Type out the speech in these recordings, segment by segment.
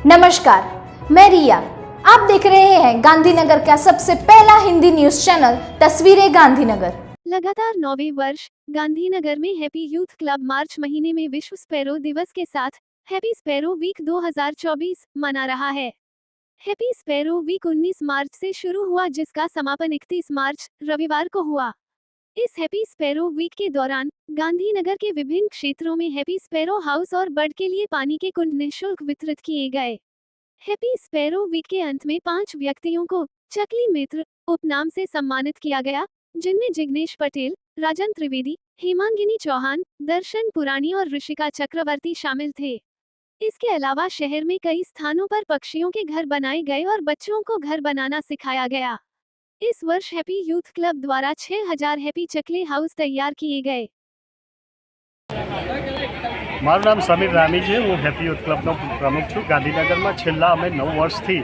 नमस्कार, मैं रिया। आप देख रहे हैं गांधीनगर का सबसे पहला हिंदी न्यूज चैनल तस्वीरें गांधीनगर। लगातार 9वें वर्ष गांधीनगर में हैप्पी यूथ क्लब मार्च महीने में विश्व स्पैरो दिवस के साथ हैप्पी स्पैरो वीक 2024 मना रहा है। हैप्पी स्पैरो वीक 19 मार्च से शुरू हुआ, जिसका समापन 31 मार्च रविवार को हुआ। इस हैप्पी स्पैरो वीक के दौरान गांधीनगर के विभिन्न क्षेत्रों में हैप्पी स्पैरो हाउस और बर्ड के लिए पानी के कुंड निःशुल्क वितरित किए गए। हैप्पी स्पैरो वीक के अंत में 5 व्यक्तियों को चकली मित्र उपनाम से सम्मानित किया गया, जिनमें जिग्नेश पटेल, राजन त्रिवेदी, हेमांगिनी चौहान, दर्शन पुरानी और ऋषिका चक्रवर्ती शामिल थे। इसके अलावा शहर में कई स्थानों पर पक्षियों के घर बनाए गए और बच्चों को घर बनाना सिखाया गया। इस वर्ष हैप्पी यूथ क्लब द्वारा 6000 हैप्पी चकले हाउस तैयार किए गए। મારું નામ સમીર રામી છે। હું હેપી યુથ ક્લબનો પ્રમુખ છું। ગાંધીનગરમાં છેલ્લા અમે 9 વર્ષથી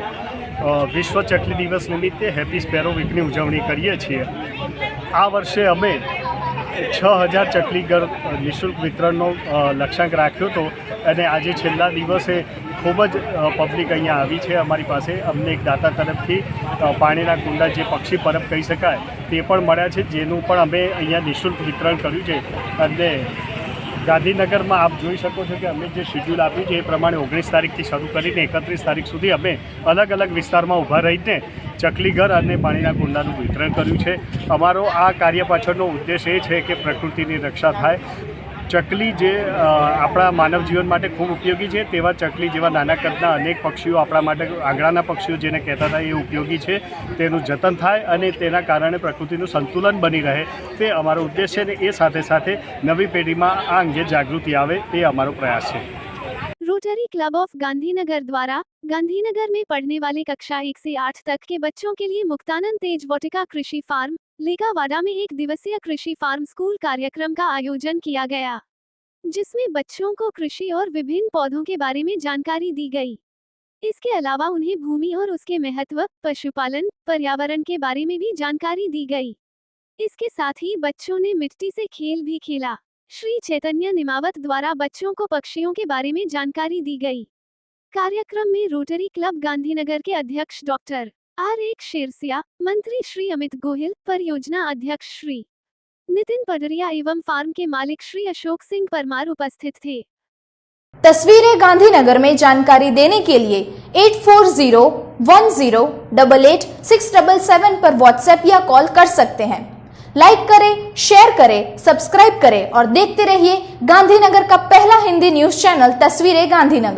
વિશ્વ ચકલી દિવસ નિમિત્તે હેપી સ્પેરો વીકની ઉજવણી કરીએ છીએ। આ વર્ષે અમે 6000 ચકલી ઘર નિઃશુલ્ક વિતરણનો લક્ષ્યાંક રાખ્યો હતો અને આજે છેલ્લા દિવસે ખૂબ જ પબ્લિક અહીંયા આવી છે અમારી પાસે। અમને એક દાતા તરફથી પાણીના કુંડા, જે પક્ષી પરબ કહી શકાય, તે પણ મળ્યા છે, જેનું પણ અમે અહીંયા નિઃશુલ્ક વિતરણ કર્યું છે। અને ગાંધીનગરમાં આપ જોઈ શકો છો કે અમે જે શેડ્યુલ આપ્યું છે એ પ્રમાણે 19 તારીખથી શરૂ કરીને 31 તારીખ સુધી અમે અલગ અલગ વિસ્તારમાં ઊભા રહીને ચકલી ઘર અને પાણીના કુંડાનું વિતરણ કર્યું છે। અમારો આ કાર્ય પાછળનો ઉદ્દેશ એ છે કે પ્રકૃતિની રક્ષા થાય। ચકલી જે આપણા માનવ જીવન માટે ખૂબ ઉપયોગી છે, તેવા ચકલી જેવા નાના કદના અનેક પક્ષીઓ આપણા માટે આંગણાના પક્ષીઓ જેને કહેતા હતા એ ઉપયોગી છે, તેનું જતન થાય અને તેના કારણે પ્રકૃતિનું સંતુલન બની રહે, તે અમારો ઉદ્દેશ છે। ને એ સાથે સાથે નવી પેઢીમાં આ અંગે જાગૃતિ આવે, તે અમારો प्रयास है। रोटरी क्लब ऑफ गांधीनगर द्वारा गांधीनगर में पढ़ने वाले कक्षा 1 से 8 तक के बच्चों के लिए मुक्तानंद तेज वाटिका कृषि फार्म लेकावाड़ा में 1 दिवसीय कृषि फार्म स्कूल कार्यक्रम का आयोजन किया गया, जिसमें बच्चों को कृषि और विभिन्न पौधों के बारे में जानकारी दी गई। इसके अलावा उन्हें भूमि और उसके महत्व, पशुपालन, पर्यावरण के बारे में भी जानकारी दी गई। इसके साथ ही बच्चों ने मिट्टी से खेल भी खेला। श्री चैतन्य निमावत द्वारा बच्चों को पक्षियों के बारे में जानकारी दी गई। कार्यक्रम में रोटरी क्लब गांधीनगर के अध्यक्ष डॉक्टर R.एक शेरसिया, मंत्री श्री अमित गोहिल, परियोजना अध्यक्ष श्री नितिन पडरिया एवं फार्म के मालिक श्री अशोक सिंह परमार उपस्थित थे। तस्वीरें गांधीनगर में जानकारी देने के लिए 8401088677 पर व्हाट्सएप या कॉल कर सकते हैं। लाइक करें, शेयर करें, सब्सक्राइब करें और देखते रहिए गांधीनगर का पहला हिंदी न्यूज चैनल तस्वीरें गांधीनगर।